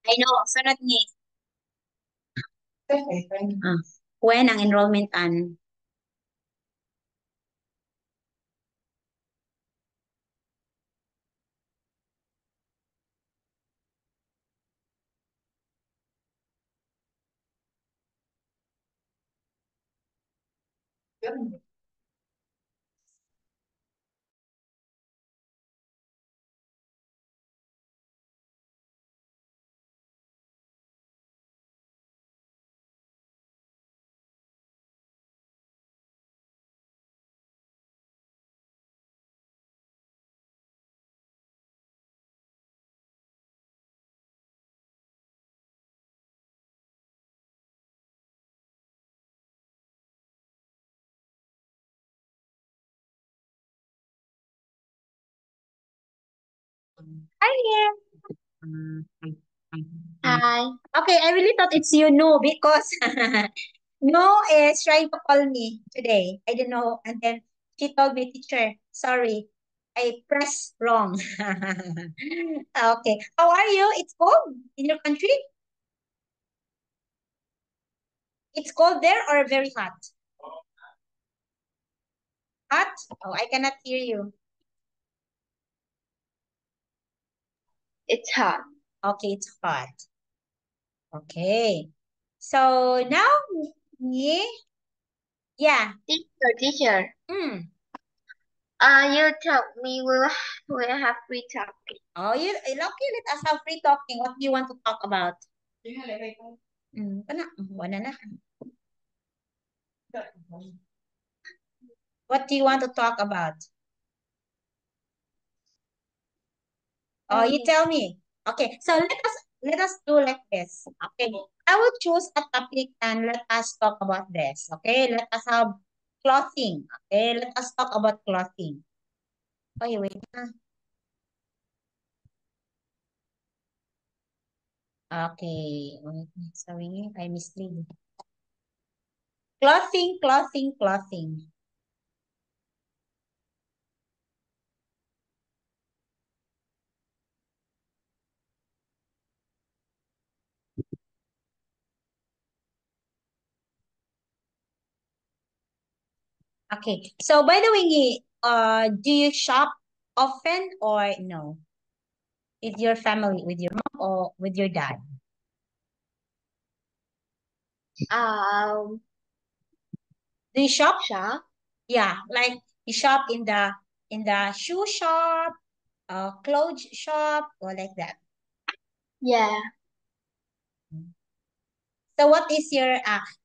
I know, sunod ni. Ah, when ang enrollment an? Hi. Hi. Okay, I really thought it's you, no, because no is trying to call me today. I don't know. And then she told me, teacher, sorry, I pressed wrong. Okay. How are you? It's cold in your country? It's cold there or very hot? Hot? Oh, I cannot hear you. It's hot. Okay, it's hot. Okay. So now, me, yeah. Teacher. Mm. You told me we'll have free talking. Oh, okay, let us have free talking. What do you want to talk about? Wala na. What do you want to talk about? Oh, you tell me. Okay, so let us do like this. Okay, I will choose a topic and let us talk about this. Okay, let us have clothing. Okay, let us talk about clothing. Okay, wait. Okay, wait. Sorry, I mislead. Clothing, clothing, clothing. Okay, so by the way, do you shop often or no? With your family, with your mom or with your dad? Um, Do you shop? shop. Yeah, like you shop in the shoe shop, clothes shop, or like that. Yeah. So what is your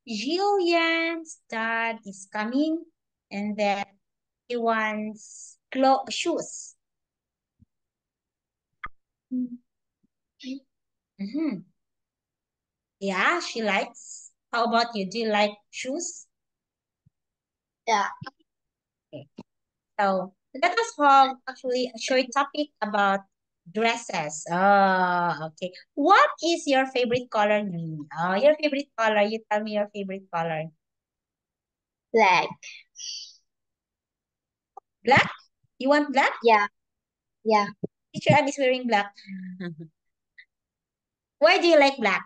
Jillian's dad is coming and then he wants shoes. Mm-hmm. Yeah, she likes. How about you? Do you like shoes? Yeah. Okay. So let us have actually a short topic about dresses. Okay. What is your favorite color, Nini? Your favorite color. You tell me your favorite color. Black. Black? You want black? Yeah. Yeah. Teacher Ann is wearing black. Why do you like black?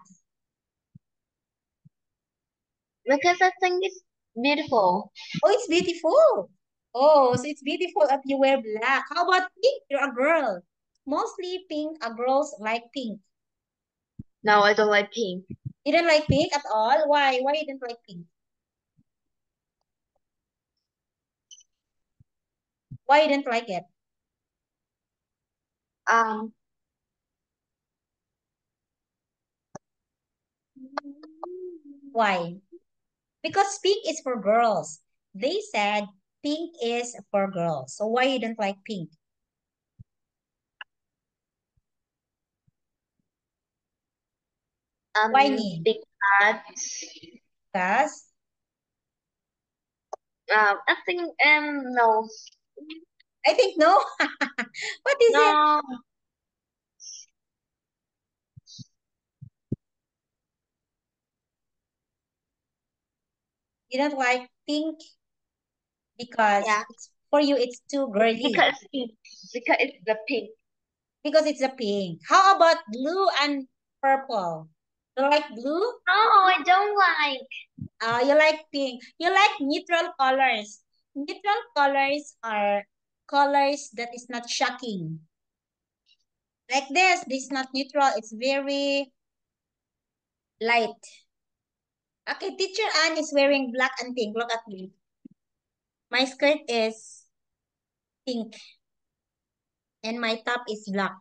Because I think it's beautiful. Oh, it's beautiful. Oh, so it's beautiful if you wear black. How about pink? You're a girl. Mostly pink. Girls like pink. No, I don't like pink. You don't like pink at all? Why? Why you didn't like pink? Why you didn't like it? Um, Why? Because pink is for girls. They said pink is for girls. So why you don't like pink? Why me? because Because I think no, I think no. What is it? no, You don't like pink because yeah, it's for you it's too girly. because it's the pink. Because it's a pink. How about blue and purple. You like blue? No, I don't like. You like pink. You like neutral colors. Neutral colors are colors that is not shocking. Like this is not neutral. It's very light. Okay, teacher Anne is wearing black and pink. Look at me. My skirt is pink and my top is black.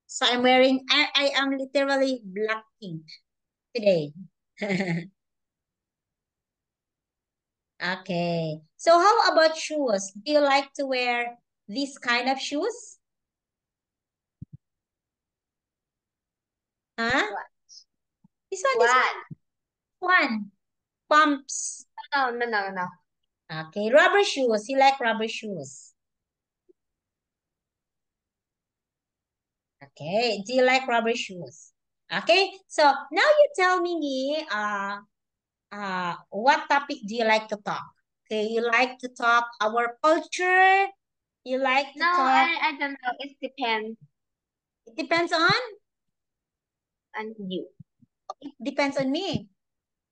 So I am literally black pink today. Okay. So how about shoes? Do you like to wear this kind of shoes? Huh? What? This What? one. Pumps. No, no, no, no. Okay. Rubber shoes. You like rubber shoes? Okay. Do you like rubber shoes? Okay. So now you tell me, what topic do you like to talk? Okay. You like to talk our culture. You like to No, talk. I don't know. It depends It depends on. on you. It depends on me.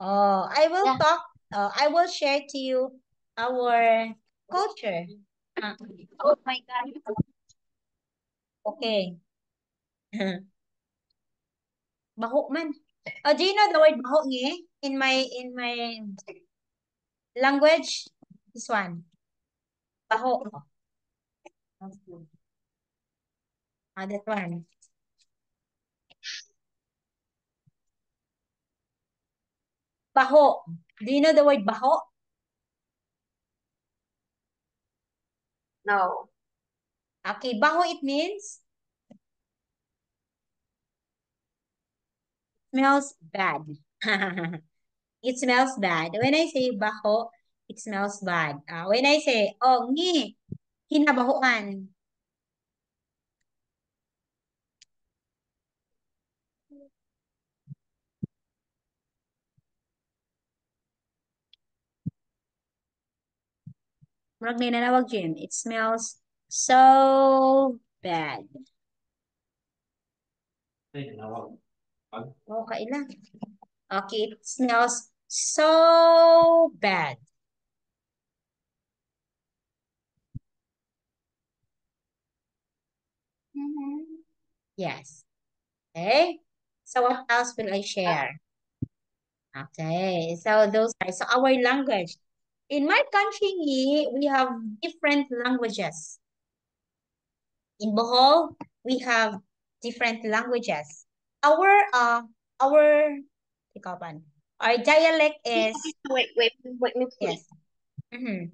Oh, I will Yeah. talk. I will share to you our culture. Uh, oh my God. Okay. Baho man. Do you know the word baho ngi? In my language? This one. Baho. That one. Baho. Do you know the word baho? No. Okay, baho it means smells bad. It smells bad. When I say baho, it smells bad. When I say, oh, ngi, hinabahoan. Murag may nanawag Jim. It smells so bad. Okay lang. Okay, it smells so bad. Mm-hmm. Yes. Okay. So what else will I share? Okay. So those are so our language. In my country, we have different languages. In Bohol, we have different languages. Our our ikaw our dialect is Wait, me please. yes. Mhm.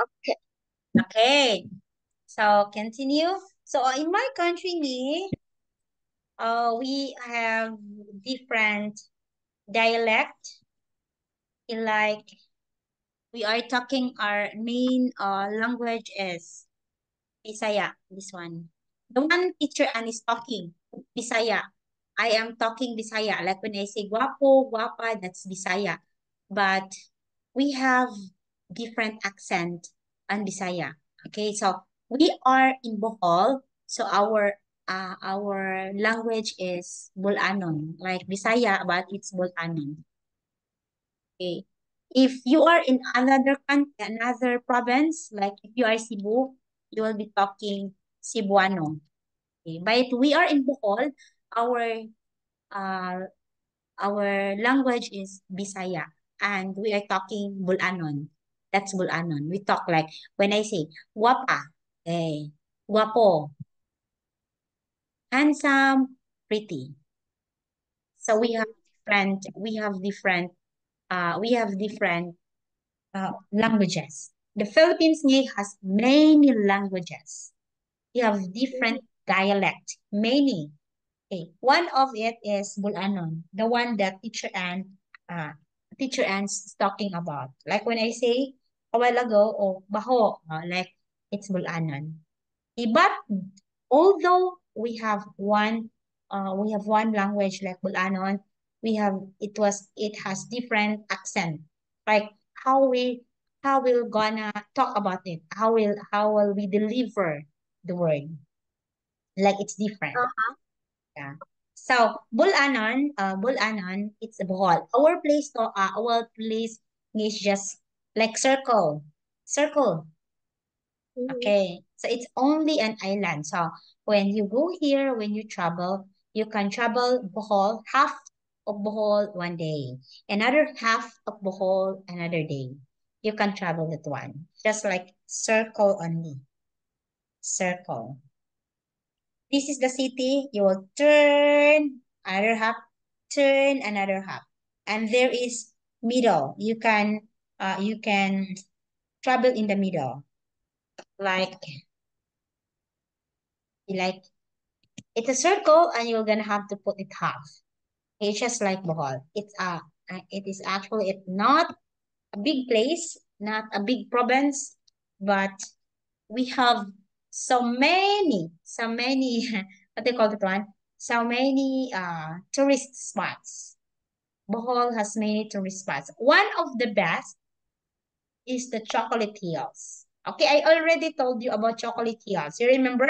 Okay. Okay. So continue. So in my country, we have different dialect. Like we are talking, our main language is Bisaya. This one. The one teacher Anne is talking Bisaya. I am talking Bisaya. Like when I say guapo, guapa, that's Bisaya. But we have different accent on Bisaya. Okay, so we are in Bohol, so our language is Bulanon, like Bisaya, but it's Bulanon. Okay. If you are in another country, another province, like if you are Cebu, you will be talking Cebuano. Okay. But we are in Bohol, our uh, our language is Bisaya, and we are talking Bulanon. That's Bulanon. We talk like when I say guapa, guapo, handsome, pretty. So we have different languages. The Philippines has many languages. We have different dialect, many. Okay. One of it is Bulanon, the one that Teacher Anne's talking about. Like when I say a while ago, oh, baho, like it's Bulanon. But although we have one language like Bulanon, it has different accent. Like how we how we're gonna talk about it, how will we deliver the word, like it's different. Uh-huh. Yeah. So Bulanon, it's a Bohol. Our place is just like circle. Mhm. Okay, so it's only an island. So when you go here, when you travel, you can travel Bohol, half of Bohol one day, another half of Bohol another day. You can travel that one, just like circle only, circle. This is the city. You will turn another half, and there is middle. You can travel in the middle, like like it's a circle and you're gonna have to put it half. It's just like Bohol. It is actually it's not a big place, not a big province, but we have so many what they call it one? So many tourist spots. Bohol has many tourist spots. One of the best is the Chocolate Hills. Okay, I already told you about Chocolate Hills. You remember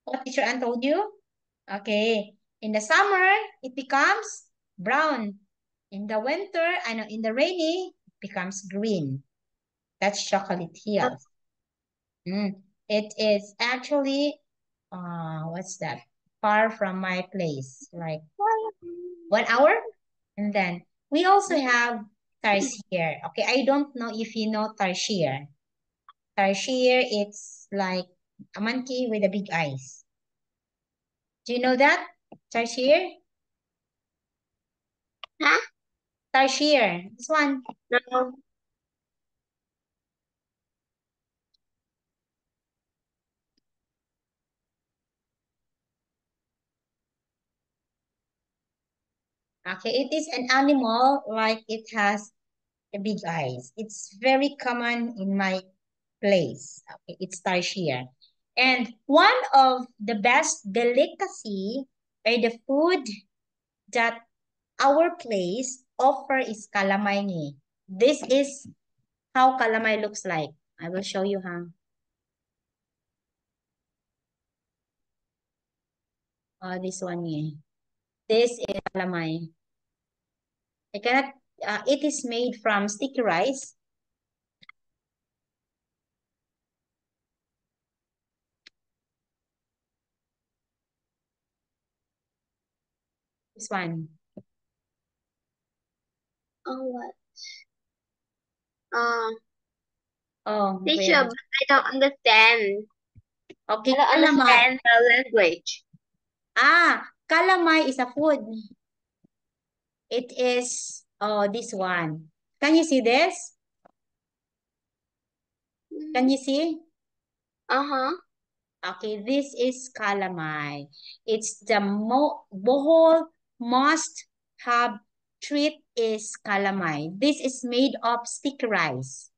what teacher Ann told you? Okay. In the summer, it becomes brown. In the winter, I know in the rainy, it becomes green. That's Chocolate Hills. Mm. It is actually, what's that? Far from my place, like 1 hour. And then we also have Tarsier. Okay, I don't know if you know Tarsier. Tarsier, it's like a monkey with a big eyes. Do you know that? Tarsier? Huh? Tarsier. This one. No. Okay, it is an animal like it has a big eyes. It's very common in my place. Okay, it's tarsier. And one of the best delicacy or the food that our place offer is calamay ni. This is how calamay looks like. I will show you how. This one here. This is calamay. I cannot. It is made from sticky rice. This one. Oh, what? Uh, Oh, teacher, wait. but I don't understand. I Okay, don't calamay. understand the language. Calamay is a food. It is this one. Can you see this? Can you see? Uh-huh. Okay, this is calamine. It's the Bohol must-have treat is calamine. This is made of sticky rice.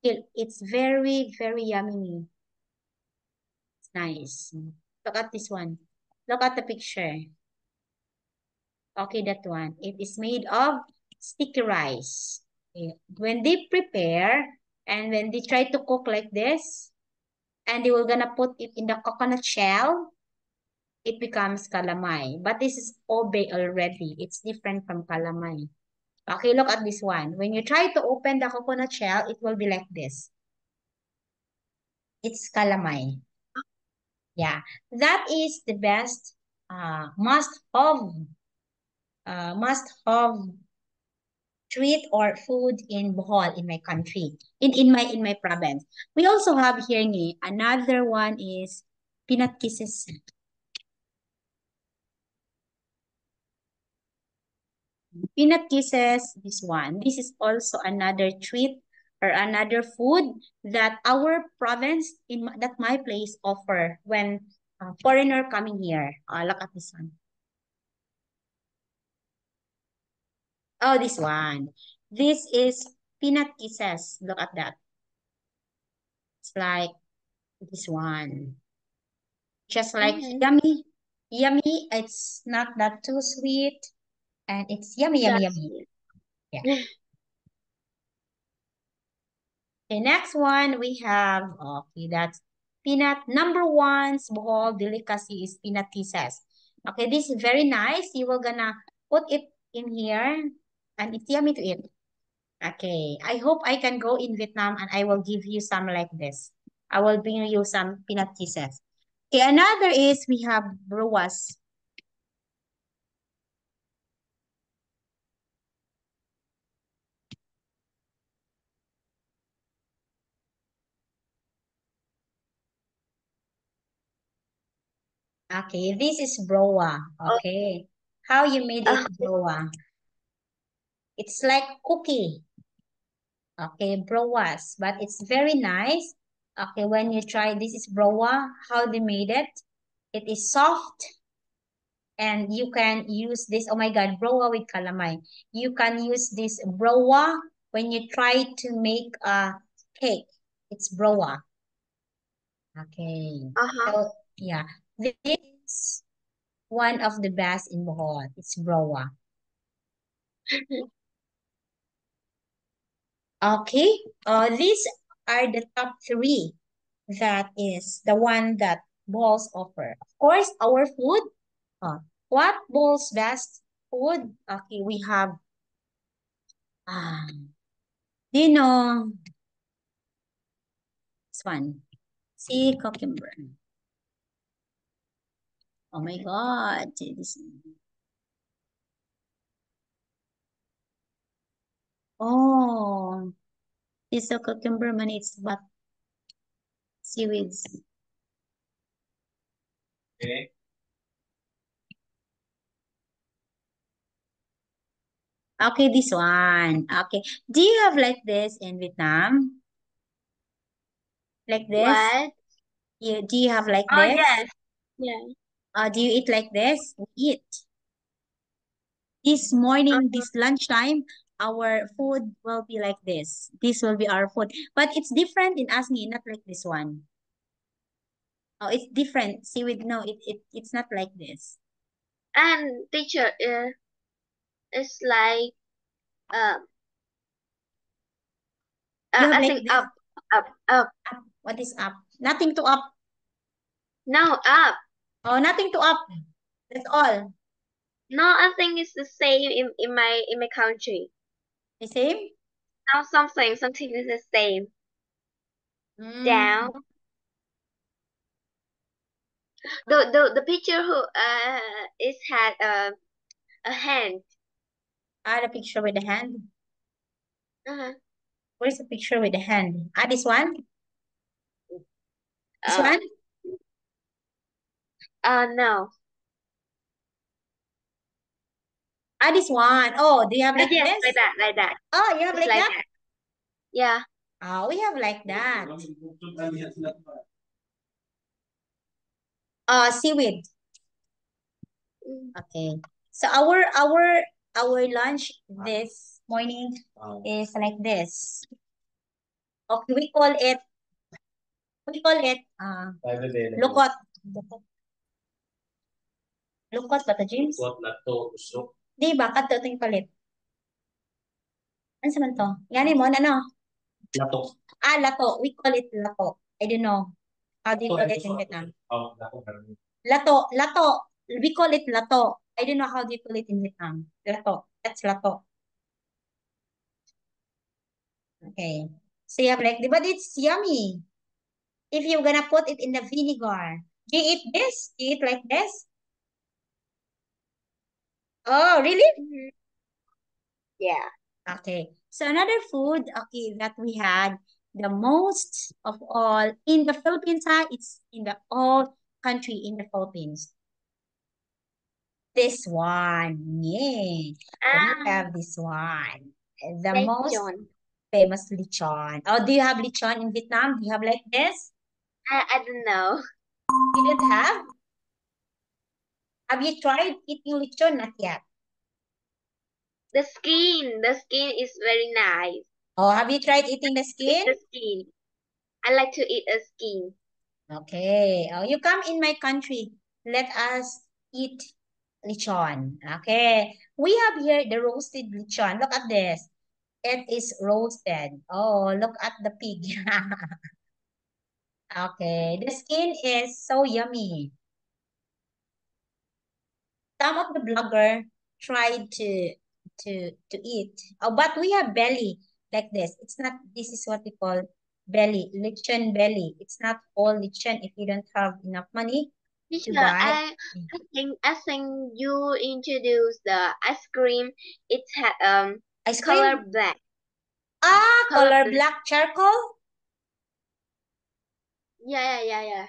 It's very, very yummy. It's nice. Look at this one. Look at the picture. Okay, that one. It is made of sticky rice. Okay. When they prepare and when they try to cook like this, and they were gonna put it in the coconut shell, it becomes calamay. But this is obe already. It's different from calamay. Okay, look at this one. When you try to open the coconut shell, it will be like this. It's calamay. Yeah, that is the best must have treat or food in Bohol in my country, in my province. We also have here another one is peanut kisses. Peanut kisses, this one. This is also another treat or another food that our province that my place offer when foreigner coming here. Look at this one. Oh, this one. This is peanut kisses. Look at that. It's like this one. Just like Mm-hmm. yummy. Yummy. It's not that too sweet. And it's yummy, yummy, That's yummy. it. Yeah. Okay, next one we have, okay, that's peanut. Number one's Bohol delicacy is peanut kisses. Okay, this is very nice. You will gonna put it in here and it's yummy to eat. Okay, I hope I can go in Vietnam and I will give you some like this. I will bring you some peanut kisses. Okay, another is we have bruwas. Okay, this is broa. Oh, Okay, how you made it broa? It's like cookie. Okay, broas, but it's very nice. Okay, when you try this is broa, how they made it. It is soft and you can use this. Oh my God, broa with calamay. You can use this broa when you try to make a cake. It's broa. Okay. uh-huh. So yeah, this is one of the best in Bohol. It's broa. Okay. These are the top three. That is the one that balls offer. Of course, our food. What balls best food? Okay, we have do you know this one? Sea cucumber. Oh my God. Oh, it's a cucumber man. It's but seaweeds. Okay, this one. Okay. Do you have like this in Vietnam? Like this? What? Do you have like Oh, this? yes. Yeah. Do you eat like this? We eat. This morning, Uh, this lunchtime, our food will be like this. This will be our food. But it's different in Asni, not like this one. Oh, it's different. Seaweed, no, it's not like this. and teacher, it's like, um, You have I like think this. up, up, up. Up. What is up? Nothing to up. No, up. Oh, nothing to up. That's all. No, I think it's the same in my country. The same? Now something is the same. Mm. Down. The picture who is had a hand. The picture with the hand. Uh-huh. What is the picture with the hand? This one? This Uh, one? no. This one. Oh, do you have like Yes, this? like that. Oh, you have It's like like that? that. Yeah. We have like that. Seaweed. Okay. So our lunch this morning is like this. Okay, lukot. Lukot ba to, James? Di ba? Kadto ito yung palit. Ano sa man to? Gani mo, ano? Lato. We call it lato. I don't know. How do you call it in Vietnam? Lato. Lato. We call it lato. I don't know how do you call it in Vietnam. Lato. That's lato. Okay. So you have like, but it's yummy. If you're gonna put it in the vinegar. Do you eat this? Do you eat like this? Oh, really? Yeah. Okay. So another food, okay, that we had the most of all in the Philippines, it's in the all country in the Philippines. This one, yeah. We have this one. The most Lechon. famous lechon. Oh, do you have lechon in Vietnam? Do you have like this? I don't know. You didn't have? Have you tried eating lechon? Not yet. The skin is very nice. Oh, have you tried eating the Eat skin? the skin. I like to eat a skin. Okay. Oh, you come in my country. Let us eat lechon. Okay. We have here the roasted lechon. Look at this. It is roasted. Oh, look at the pig. Okay. The skin is so yummy. Some of the blogger tried to eat. Oh, but we have belly like this. It's not, this is what we call belly, lechon belly. It's not all lechon if you don't have enough money to Teacher, buy. I think you introduced the ice cream. It had Ice color cream? black. Color Color black. black charcoal? Yeah.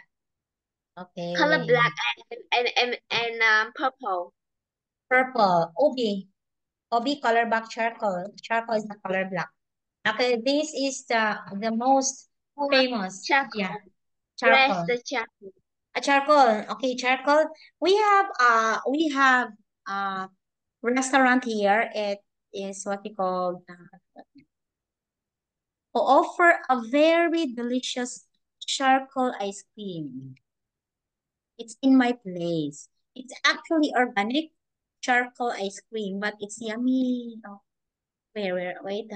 Color Okay. black and purple. Purple. Ubi. Ubi color black charcoal. Charcoal is the color black. Okay, this is the most What? famous. Yeah, Charcoal. Where's charcoal. the charcoal? A charcoal. Okay, charcoal. We have restaurant here. It is what we call offer a very delicious charcoal ice cream. It's in my place. It's actually organic charcoal ice cream, but it's yummy. Oh, wait,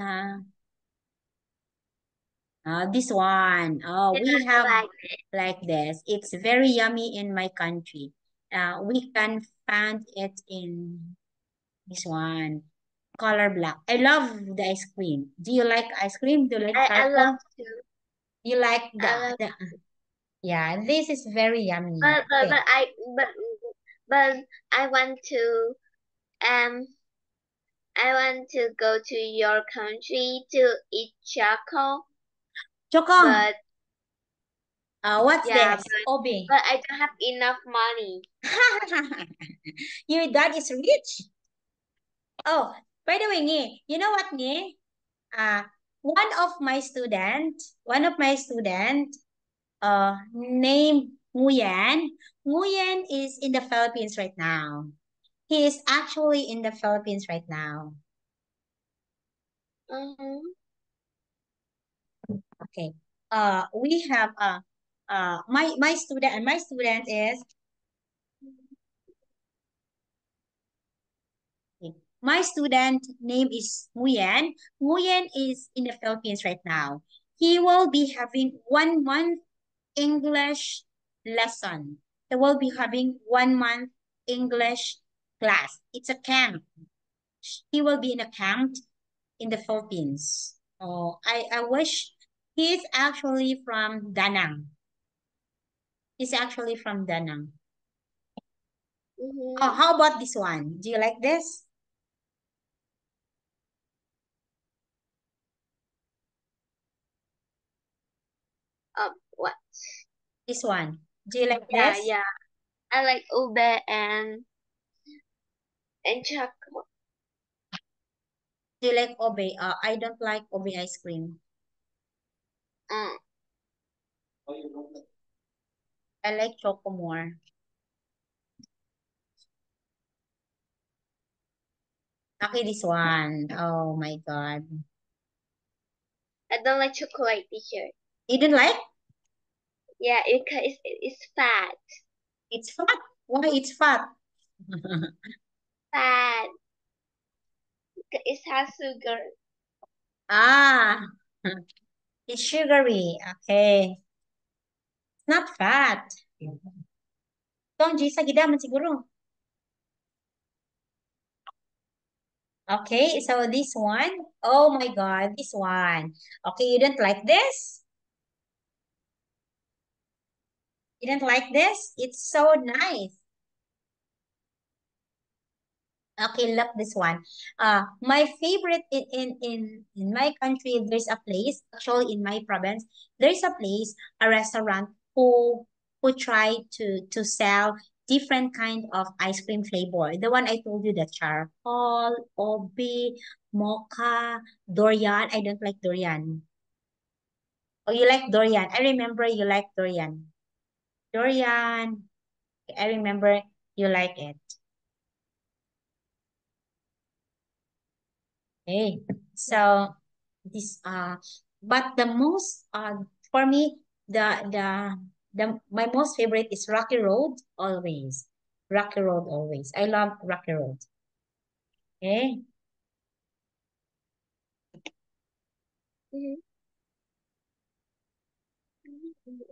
this one. Oh, Yeah, we I have like. like this. It's very yummy in my country. We can find it in this one, color black. I love the ice cream. Do you like ice cream? Do you like I love charcoal? to. You like I love. yeah, this is very yummy. But but Okay. but I but but I want to um I want to go to your country to eat charcoal. Chokong, But what's yeah, this? Obi. but I don't have enough money. Your dad is rich. Oh, by the way, Ngi, you know what, Ngi? Uh, one of my student, named Nguyen. Nguyen is in the Philippines right now. He is actually in the Philippines right now. Mm-hmm. Okay. We have my student is my student name is Nguyen. Nguyen is in the Philippines right now. He will be having 1 month English lesson. He will be having 1 month English class. It's a camp. He will be in a camp in the Philippines. Oh, I wish he's actually from Danang. He's actually from Danang. Oh, Mm-hmm. how about this one? Do you like this? What? This one. Do you like Yeah, this? yeah. I like ube and chocolate. Do you like obe? I don't like obe ice cream. Mm. I like choco more. Okay, this one. Oh my God. I don't like chocolate t-shirt. You didn't like? Yeah, because it's fat. It's fat. Why it's fat? Fat. It has sugar. Ah, it's sugary. Okay. It's not fat. Itong G sa gidaman siguro. Okay, so this one. Oh my God, this one. Okay, you didn't like this? You didn't like this? It's so nice. Okay, look this one. My favorite in my country, there's a place, actually in my province, there's a place, a restaurant who try to sell different kind of ice cream flavor. The one I told you, the charcoal, obi, mocha, durian. I don't like durian. Oh, you like durian. I remember you like durian. Durian. I remember you like it. Okay. So this but the most for me the my most favorite is Rocky Road always. Rocky Road always. I love Rocky Road. Okay. Mhm.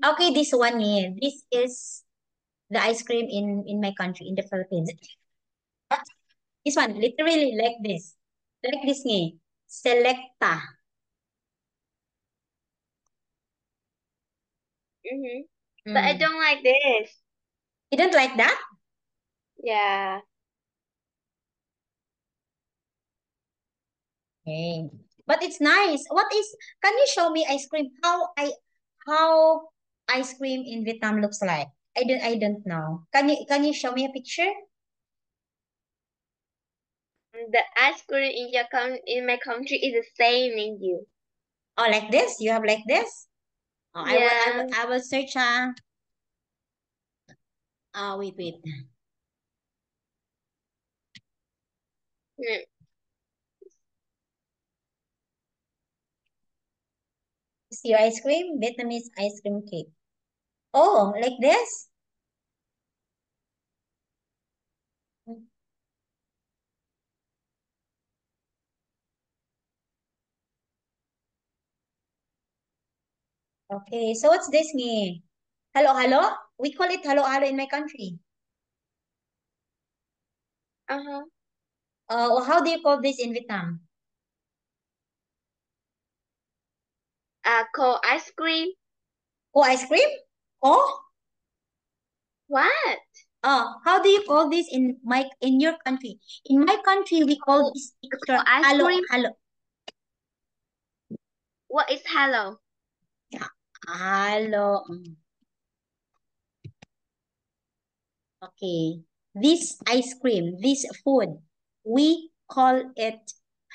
Okay, this one here. This is the ice cream in my country in the Philippines. This one literally like this. Like this ni. Selecta. Mhm. But I Mm. don't like this. You don't like that? Yeah. Okay. But it's nice. What is, can you show me ice cream? How ice cream in Vietnam looks like? I don't know. Can you show me a picture? The ice cream in my country is the same in you. Oh, like this? You have like this? Oh, Yeah. I will search wait. Mm. See your ice cream? Vietnamese ice cream cake. Oh, like this? Okay, so what's this ni? Halo halo? We call it halo halo in my country. Uh-huh. How do you call this in Vietnam? Cold ice cream. Oh, ice cream? Oh, What? how do you call this in your country? In my country, we call Cold, this cold picture ice halo cream? halo. What is hello? Halo. Okay. This ice cream, this food, we call it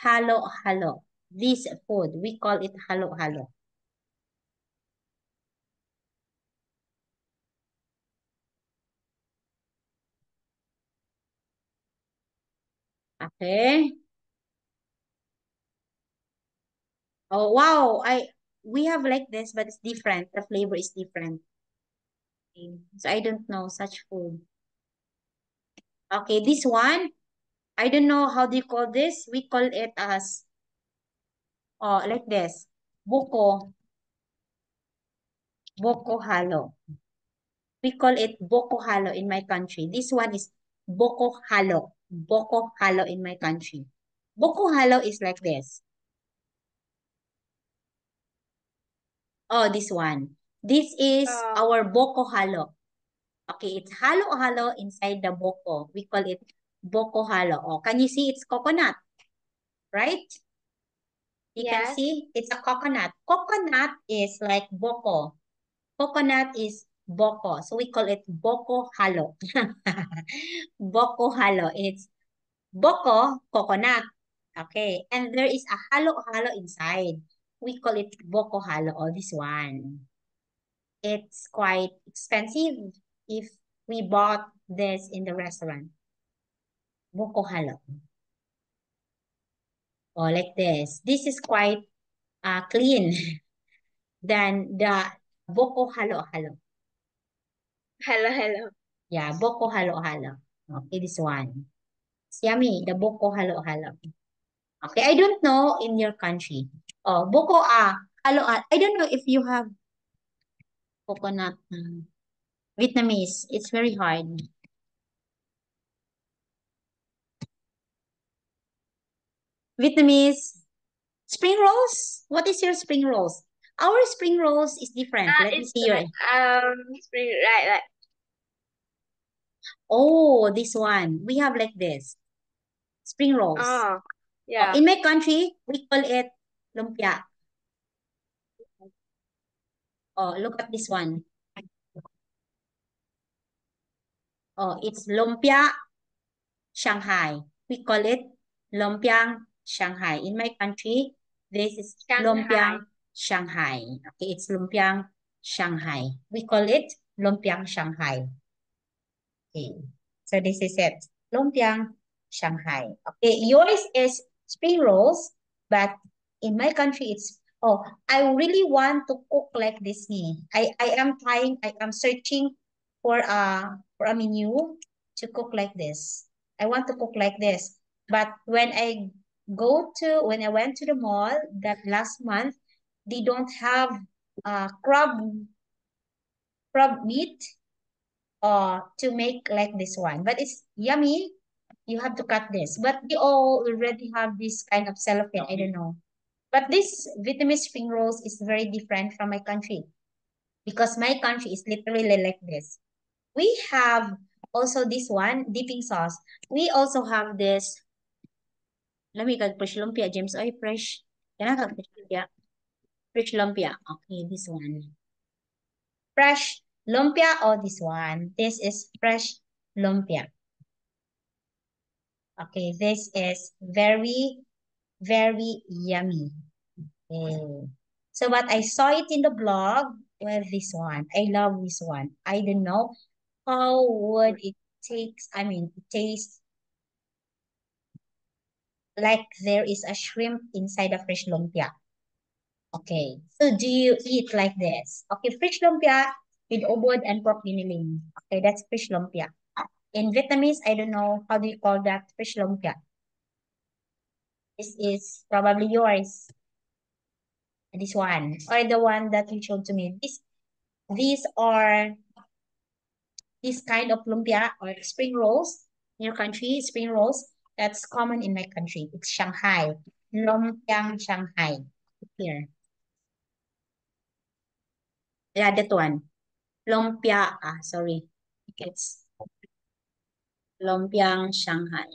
halo halo. This food, we call it halo halo. Okay. Oh wow, we have like this, but it's different. The flavor is different. Okay. So I don't know such food. Okay, this one, I don't know how do you call this. We call it as like this. Buko, boko halo. We call it boko halo in my country. This one is boko halo. Boko halo in my country. Boko halo is like this. Oh, this one. This is Oh, our boko halo. Okay, it's halo halo inside the boko. We call it boko halo. Oh, can you see it's coconut, right? You can yes. see it's a coconut. Coconut is like boko. Coconut is boko. So we call it boko halo. Boko halo. It's boko, coconut. Okay. And there is a halo halo inside. we call it boko halo, or this one. It's quite expensive if we bought this in the restaurant. Boko halo. Or like this. This is quite clean than the boko halo halo. Hello, hello. Yeah, boko halo halo. Okay, this one. It's yummy, the boko halo halo. Okay, I don't know in your country. Oh, boko halo. I don't know if you have coconut Vietnamese. It's very hard. Vietnamese spring rolls. What is your spring rolls? Our spring rolls is different. Let me It's see your. spring, right. Oh, this one. We have like this. Spring rolls. Oh, Oh, yeah. in my country, we call it lumpia. Oh, look at this one. Oh, it's lumpia Shanghai. We call it lumpiang Shanghai. In my country, this is Shanghai. lumpiang Shanghai. Okay, it's lumpiang Shanghai. We call it lumpiang Shanghai. Okay, so this is it. Lumpiang Shanghai. Okay, yours is spring rolls, but in my country, it's oh, I really want to cook like this. I am trying. I am searching for a menu to cook like this. I want to cook like this, but when I went to the mall that last month, they don't have crab meat to make like this one. But it's yummy. You have to cut this. But they all already have this kind of cellophane. I don't know. But this Vietnamese spring rolls is very different from my country because my country is literally like this. We have also this one, dipping sauce. We also have this. Let me get fresh lumpia, James. Oy, fresh. Can I have fresh lumpia? Fresh lumpia. Okay, this one. Fresh lumpia or this one. This is fresh lumpia. Okay, this is very, very yummy. Okay. So, but I saw it in the blog with this one. I love this one. I don't know how would it it tastes like there is a shrimp inside a fish lumpia. Okay, so do you eat like this? Okay, fish lumpia with obod and pork giniling. Okay, that's fish lumpia. In Vietnamese, I don't know how do you call that fish lumpia. This is probably yours. This one or the one that you showed to me. These are this kind of lumpia or spring rolls in your country. Spring rolls that's common in my country. It's Shanghai, lumpiang Shanghai. Here, yeah, that one. Lumpia. Sorry, it's lumpiang Shanghai.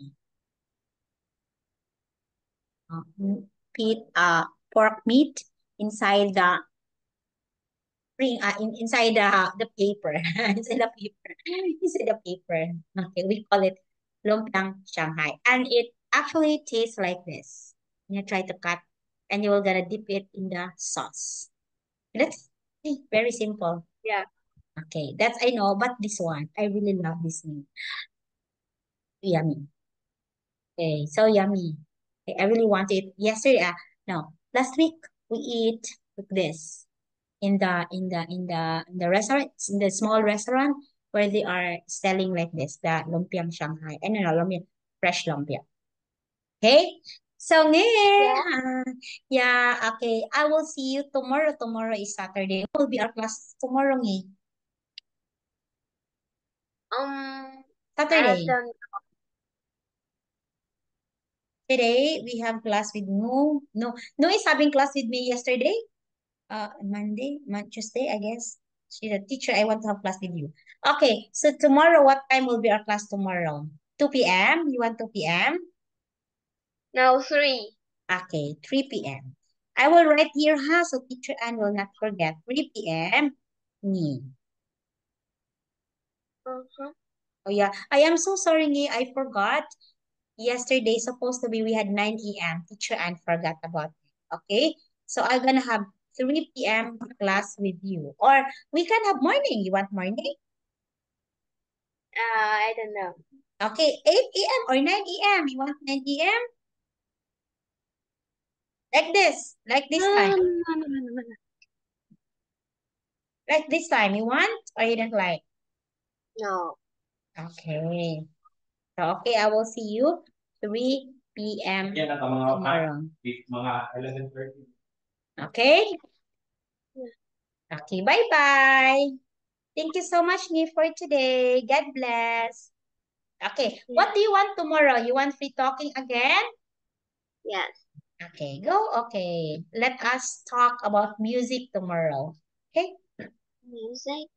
Pit, pork meat inside the inside the paper. Inside the paper. Inside the paper. Okay, we call it lumpiang Shanghai. And it actually tastes like this. You try to cut and you will gonna dip it in the sauce. That's very simple. Yeah. Okay, that's I know, but this one, I really love this meat. Yummy. Okay, so yummy. Okay, I really want it yesterday. No, last week we eat with this in the restaurants, in the small restaurant where they are selling like this, the lumpiang Shanghai. And no, lumpia, fresh lumpia. Okay? So Yeah. yeah, okay. I will see you tomorrow. Tomorrow is Saturday. What will be our class tomorrow, Ngi? I Saturday. don't. Today we have class with No. No, No is having class with me yesterday. Tuesday, I guess. She's a teacher. I want to have class with you. Okay, so tomorrow, what time will be our class tomorrow? 2 p.m.? You want 2 p.m.? No, 3. Okay, 3 p.m. I will write here, so teacher Anne will not forget. 3 p.m. Me. Uh-huh. Oh, yeah. I am so sorry, Ngi. I forgot. Yesterday, supposed to be, we had 9 a.m. Teacher Anne forgot about it. Okay? So I'm gonna have 3 p.m. class with you. Or we can have morning. You want morning? I don't know. Okay, 8 a.m. or 9 a.m. You want 9 a.m.? Like this No, time. no, no, no, no, no. Like this time. You want or you don't like? No. Okay. So, okay, I will see you 3 p.m. tomorrow. Mga 11:30. Okay? Okay, bye-bye. Thank you so much, Ni, for today. God bless. Okay, what do you want tomorrow? You want free talking again? Yes. Okay, go. Okay, let us talk about music tomorrow. Okay, Music.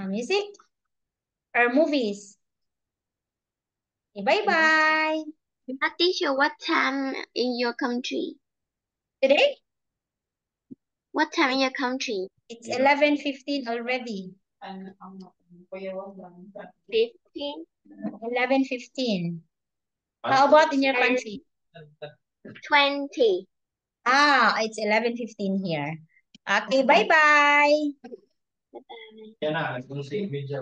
music or movies. Okay, bye-bye. Teacher, what time in your country? Today, What time in your country? it's 11:15 already. 15, 11:15. How about in your and country? 20. Ah, it's 11:15 here. Okay, bye-bye. Bye-bye. Yan na, kung si media,